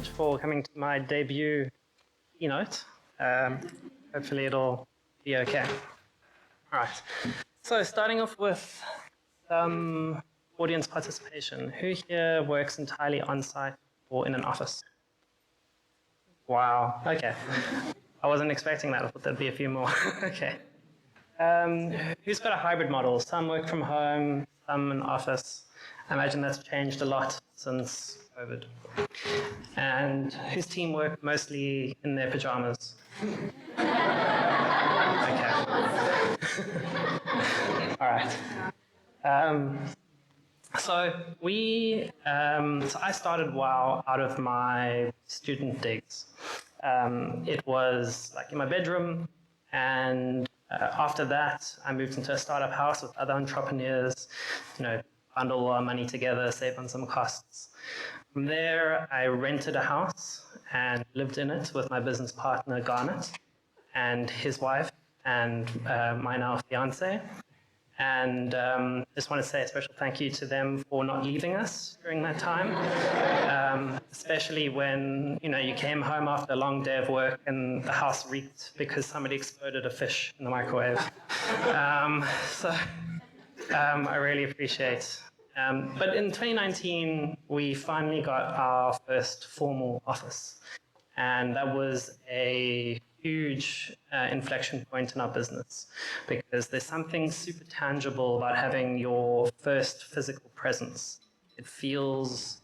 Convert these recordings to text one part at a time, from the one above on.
much for coming to my debut keynote. Hopefully it'll be okay. All right. So starting off with some audience participation. Who here works entirely on-site or in an office? Wow. Okay. I wasn't expecting that. I thought there'd be a few more. Okay. Who's got a hybrid model? Some work from home, some in office. I imagine that's changed a lot since COVID. And whose team work mostly in their pajamas? Okay. All right. So I started WoW out of my student digs. It was like in my bedroom, and after that, I moved into a startup house with other entrepreneurs, bundle our money together, save on some costs. From there, I rented a house and lived in it with my business partner, Garnet, and his wife, and my now fiance. And just want to say a special thank you to them for not leaving us during that time, especially when you came home after a long day of work and the house reeked because somebody exploded a fish in the microwave. I really appreciate. But in 2019, we finally got our first formal office, and that was a huge inflection point in our business, because there's something super tangible about having your first physical presence. It feels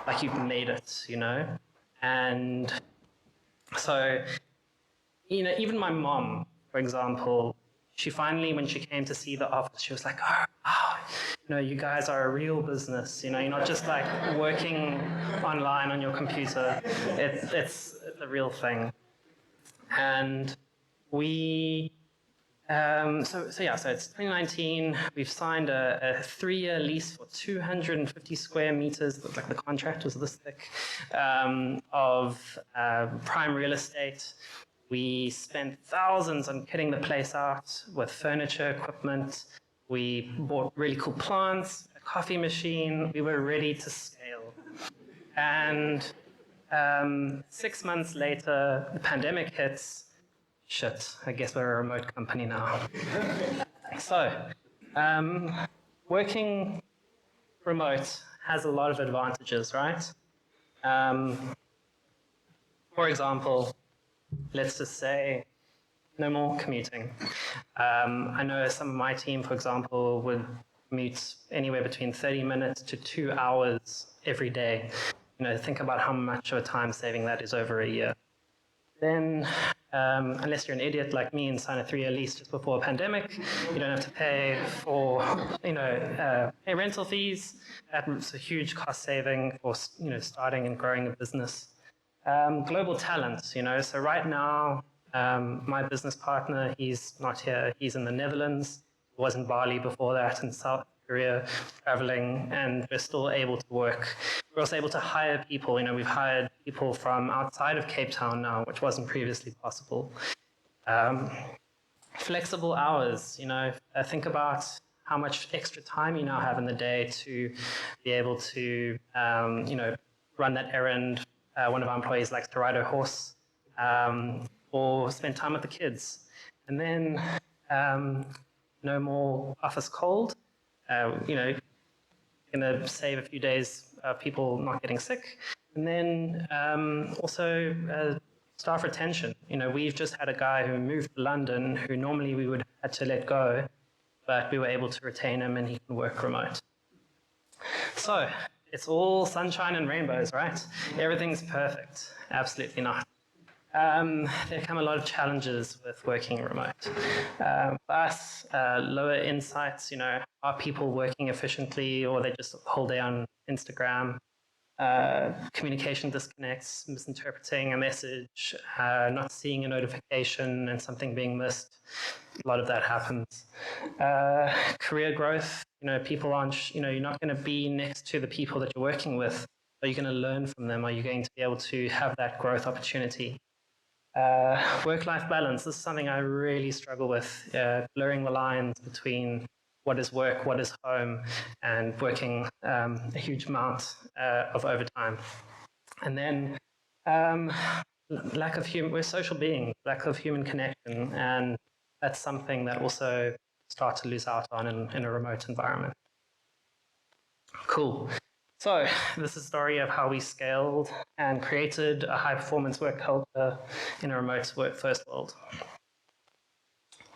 like you've made it, And so, even my mom, for example, she finally, when she came to see the office, she was like, you guys are a real business. You're not just like working online on your computer. It's the real thing. And so it's 2019. We've signed a 3-year lease for 250 square meters. Like the contract was this thick, of prime real estate. We spent thousands on kitting the place out with furniture, equipment. We bought really cool plants, a coffee machine. We were ready to scale. And 6 months later, the pandemic hits. Shit, I guess we're a remote company now. So, working remote has a lot of advantages, right? For example, let's just say no more commuting. I know some of my team, for example, would commute anywhere between 30 minutes to 2 hours every day. Think about how much of a time saving that is over a year. Then, unless you're an idiot like me and sign a 3-year lease just before a pandemic, you don't have to pay for, pay rental fees. That's a huge cost saving for, starting and growing a business. Global talent, so right now, my business partner, he's not here. He's in the Netherlands. He was in Bali before that, in South Korea, traveling, and we're still able to work. We're also able to hire people. We've hired people from outside of Cape Town now, which wasn't previously possible. Flexible hours, think about how much extra time you now have in the day to be able to, run that errand. One of our employees likes to ride a horse, or spend time with the kids. And then no more office cold. Going to save a few days of people not getting sick. And then also staff retention. We've just had a guy who moved to London who normally we would have had to let go, but we were able to retain him and he can work remote. So it's all sunshine and rainbows, right? Everything's perfect. Absolutely not. There come a lot of challenges with working remote. For us, lower insights, are people working efficiently or they just whole day on Instagram? Communication disconnects, misinterpreting a message, not seeing a notification and something being missed. A lot of that happens. Career growth, people aren't, you're not going to be next to the people that you're working with. Are you going to learn from them? Are you going to be able to have that growth opportunity? Work-life balance, this is something I really struggle with, blurring the lines between what is work, what is home, and working a huge amount of overtime. And then Um, we're social beings, lack of human connection, and that's something that also start to lose out on in a remote environment. Cool. So this is a story of how we scaled and created a high-performance work culture in a remote work-first world.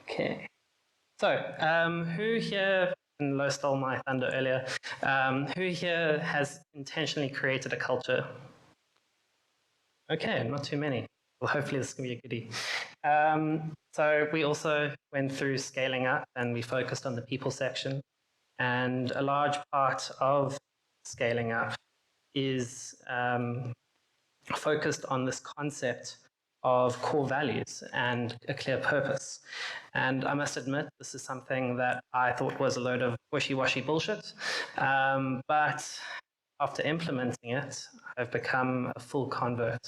Okay. So who here, and Lo stole my thunder earlier, who here has intentionally created a culture? Okay, not too many. Well, hopefully this can be a goodie. So we also went through scaling up and we focused on the people section. And a large part of scaling up is focused on this concept of core values and a clear purpose. And I must admit, this is something that I thought was a load of wishy-washy bullshit. But after implementing it, I've become a full convert.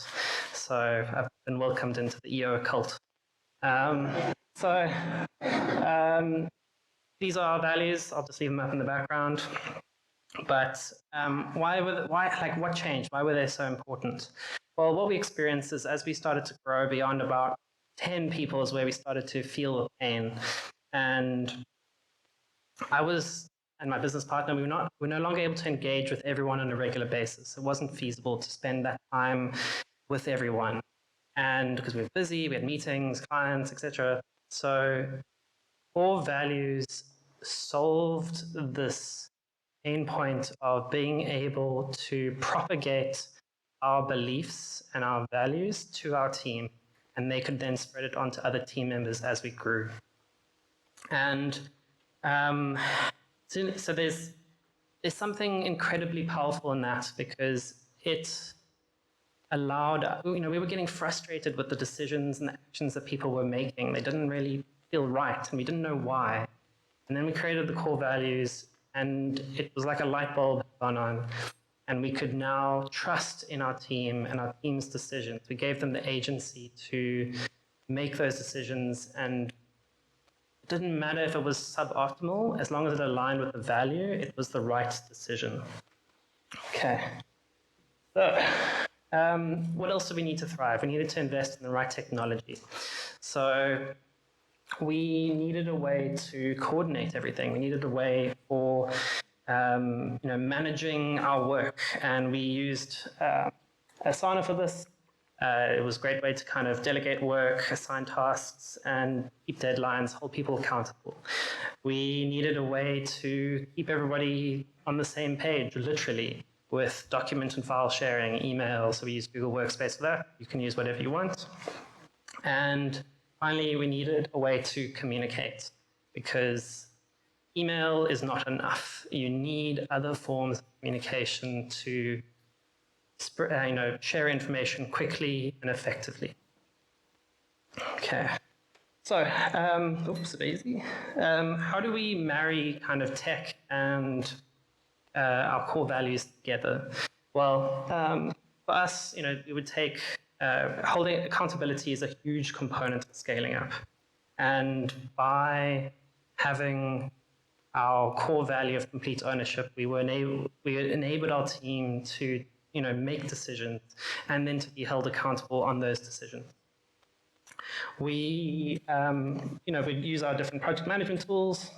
So I've been welcomed into the EO cult. These are our values. I'll just leave them up in the background. But what changed? Why were they so important? Well, what we experienced is as we started to grow beyond about 10 people is where we started to feel the pain. And I was and my business partner, we're no longer able to engage with everyone on a regular basis. It wasn't feasible to spend that time with everyone. And because we were busy, we had meetings, clients, etc. So core values solved this pain point of being able to propagate our beliefs and our values to our team, and they could then spread it onto other team members as we grew. And so there's something incredibly powerful in that, because it allowed, we were getting frustrated with the decisions and the actions that people were making. They didn't really feel right, and we didn't know why. And then we created the core values, and it was like a light bulb gone on. And we could now trust in our team and our team's decisions. We gave them the agency to make those decisions, and it didn't matter if it was suboptimal, as long as it aligned with the value, it was the right decision. Okay. So, what else do we need to thrive? We needed to invest in the right technology. So we needed a way to coordinate everything. We needed a way for managing our work, and we used Asana for this. It was a great way to kind of delegate work, assign tasks, and keep deadlines, hold people accountable. We needed a way to keep everybody on the same page, literally, with document and file sharing, email. So we use Google Workspace for that. You can use whatever you want. And finally, we needed a way to communicate, because email is not enough. You need other forms of communication to share information quickly and effectively. Okay. So, oopsie-daisy. How do we marry kind of tech and our core values together? Well, for us, it would take holding accountability is a huge component of scaling up, and by having our core value of complete ownership, we enabled our team to make decisions and then to be held accountable on those decisions. We we'd use our different project management tools,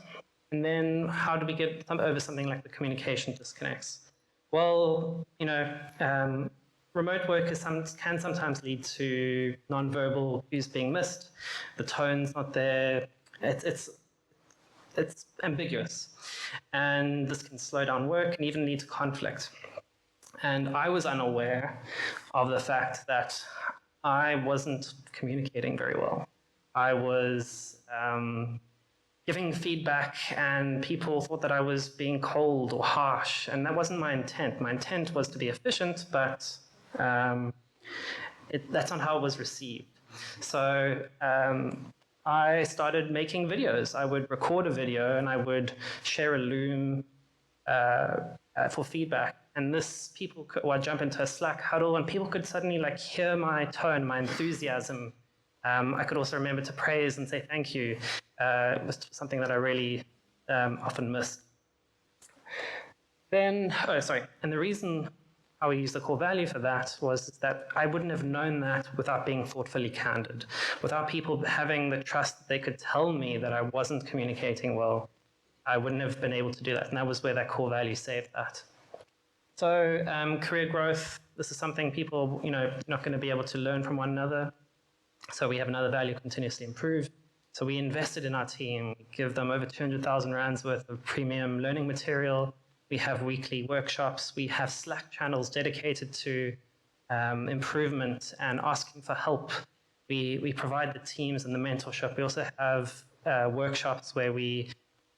and then how do we get over something like the communication disconnects? Well, remote work can sometimes lead to non-verbal cues being missed. The tone's not there. It's ambiguous, and this can slow down work and even lead to conflict. And I was unaware of the fact that I wasn't communicating very well. I was giving feedback, and people thought that I was being cold or harsh, and that wasn't my intent. My intent was to be efficient, but that's not how it was received. So I started making videos. I would record a video, and I would share a Loom for feedback. And I'd jump into a Slack huddle, and people could suddenly hear my tone, my enthusiasm. I could also remember to praise and say thank you. It was something that I really often missed. And the reason how we use the core value for that was that I wouldn't have known that without being thoughtfully candid, without people having the trust that they could tell me that I wasn't communicating well. I wouldn't have been able to do that, and that was where that core value saved that. So career growth, this is something people, not going to be able to learn from one another. So we have another value, continuously improve. So we invested in our team, we give them over 200,000 rands worth of premium learning material. We have weekly workshops. We have Slack channels dedicated to improvement and asking for help. We provide the teams and the mentorship. We also have workshops where we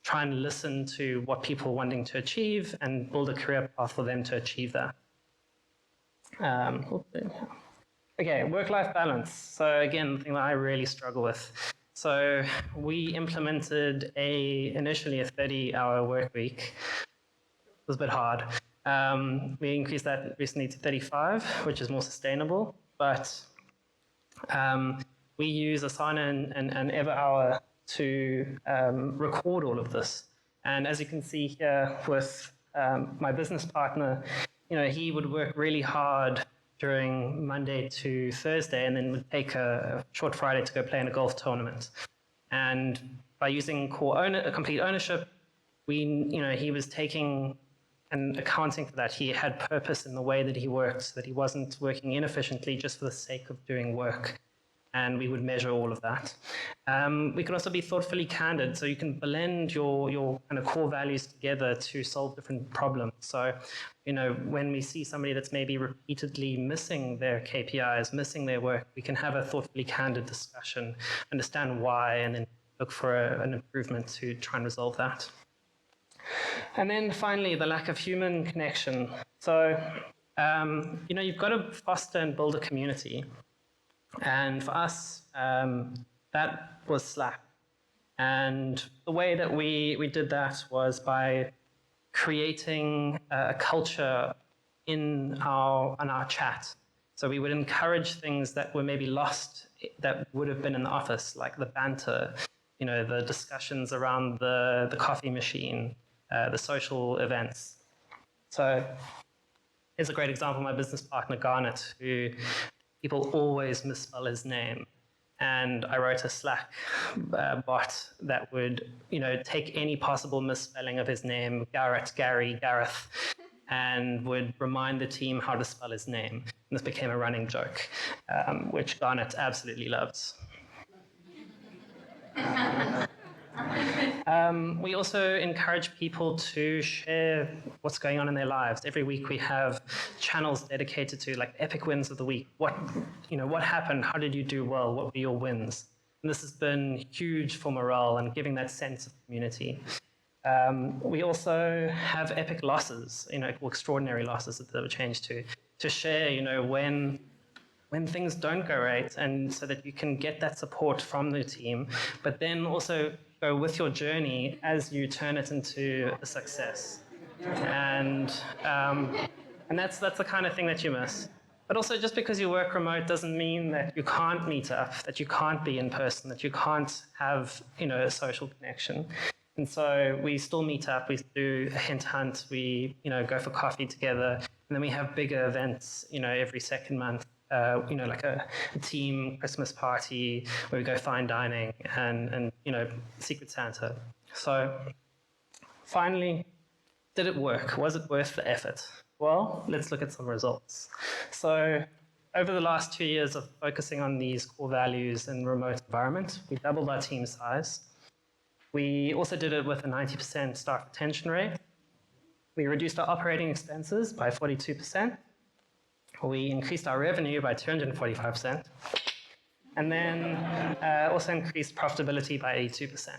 try and listen to what people are wanting to achieve and build a career path for them to achieve that. Okay, work-life balance. So again, the thing that I really struggle with. So we implemented initially a 30-hour work week. It was a bit hard. We increased that recently to 35, which is more sustainable. But we use Asana and Everhour to record all of this. And as you can see here with my business partner, he would work really hard during Monday to Thursday and then would take a short Friday to go play in a golf tournament. And by using complete ownership, he was taking and accounting for that. He had purpose in the way that he worked, so that he wasn't working inefficiently just for the sake of doing work. And we would measure all of that. We can also be thoughtfully candid, so you can blend your kind of core values together to solve different problems. So, when we see somebody that's maybe repeatedly missing their KPIs, missing their work, we can have a thoughtfully candid discussion, understand why, and then look for an improvement to try and resolve that. And then finally, the lack of human connection. So, you've got to foster and build a community. And for us, that was Slack. And the way that we did that was by creating a culture on our chat. So we would encourage things that were maybe lost that would have been in the office, like the banter, the discussions around the coffee machine, the social events. So here's a great example, my business partner, Garnet, who people always misspell his name. And I wrote a Slack bot that would, take any possible misspelling of his name, Garrett, Gary, Gareth, and would remind the team how to spell his name. And this became a running joke, which Garnet absolutely loved. We also encourage people to share what's going on in their lives. Every week we have channels dedicated to like epic wins of the week. What happened? How did you do well? What were your wins? And this has been huge for morale and giving that sense of community. We also have epic losses, extraordinary losses that were changed to share, when things don't go right, and so that you can get that support from the team, but then also go with your journey as you turn it into a success. And that's the kind of thing that you miss. But also, just because you work remote doesn't mean that you can't meet up, that you can't be in person, that you can't have a social connection. And so we still meet up. We do a hint hunt. We go for coffee together, and then we have bigger events every second month. Like a team Christmas party where we go fine dining and Secret Santa. So finally, did it work? Was it worth the effort? Well, let's look at some results. So over the last 2 years of focusing on these core values in remote environment, we doubled our team size. We also did it with a 90% staff retention rate. We reduced our operating expenses by 42%. We increased our revenue by 245%, and then also increased profitability by 82%.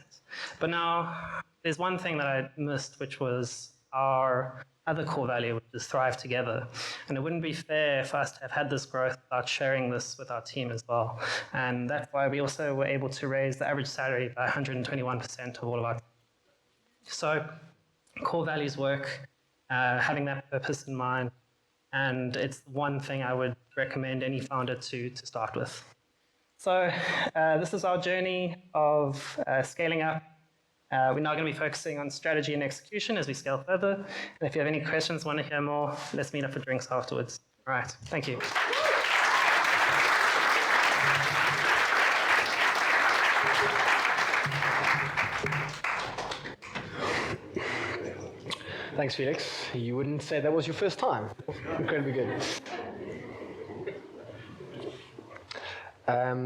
But now, there's one thing that I missed, which was our other core value, which is thrive together. And it wouldn't be fair for us to have had this growth without sharing this with our team as well. And that's why we also were able to raise the average salary by 121% of all of our. So, core values work, having that purpose in mind. And it's one thing I would recommend any founder to start with. So this is our journey of scaling up. We're now going to be focusing on strategy and execution as we scale further. And if you have any questions, want to hear more, let's meet up for drinks afterwards. All right, thank you. Thanks, Felix. You wouldn't say that was your first time. Incredibly good.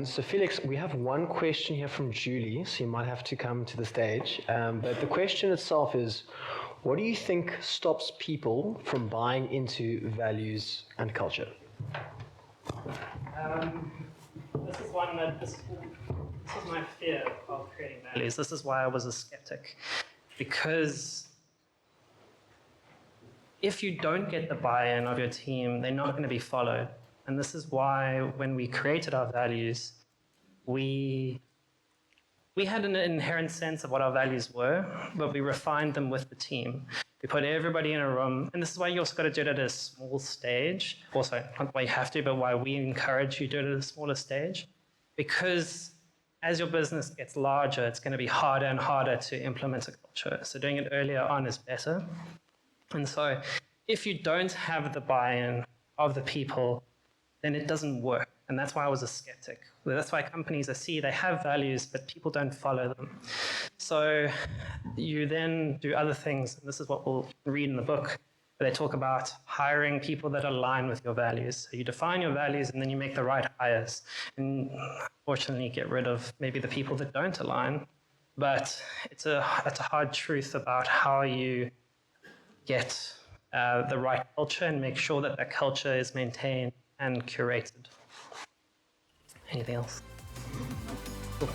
So Felix, we have one question here from Julie, so you might have to come to the stage. But the question itself is, what do you think stops people from buying into values and culture? This is one that this was my fear of creating values. This is why I was a skeptic, because if you don't get the buy-in of your team, they're not going to be followed. And this is why when we created our values, we had an inherent sense of what our values were, but we refined them with the team. We put everybody in a room, and this is why you also got to do it at a small stage. Also, not why you have to, but why we encourage you to do it at a smaller stage. Because as your business gets larger, it's going to be harder and harder to implement a culture. So doing it earlier on is better. And so if you don't have the buy-in of the people, then it doesn't work. And that's why I was a skeptic. That's why companies, I see they have values, but people don't follow them. So you then do other things. And this is what we'll read in the book, where they talk about hiring people that align with your values. So you define your values, and then you make the right hires. And fortunately, get rid of maybe the people that don't align. But it's a hard truth about how you get the right culture and make sure that that culture is maintained and curated. Anything else? Cool.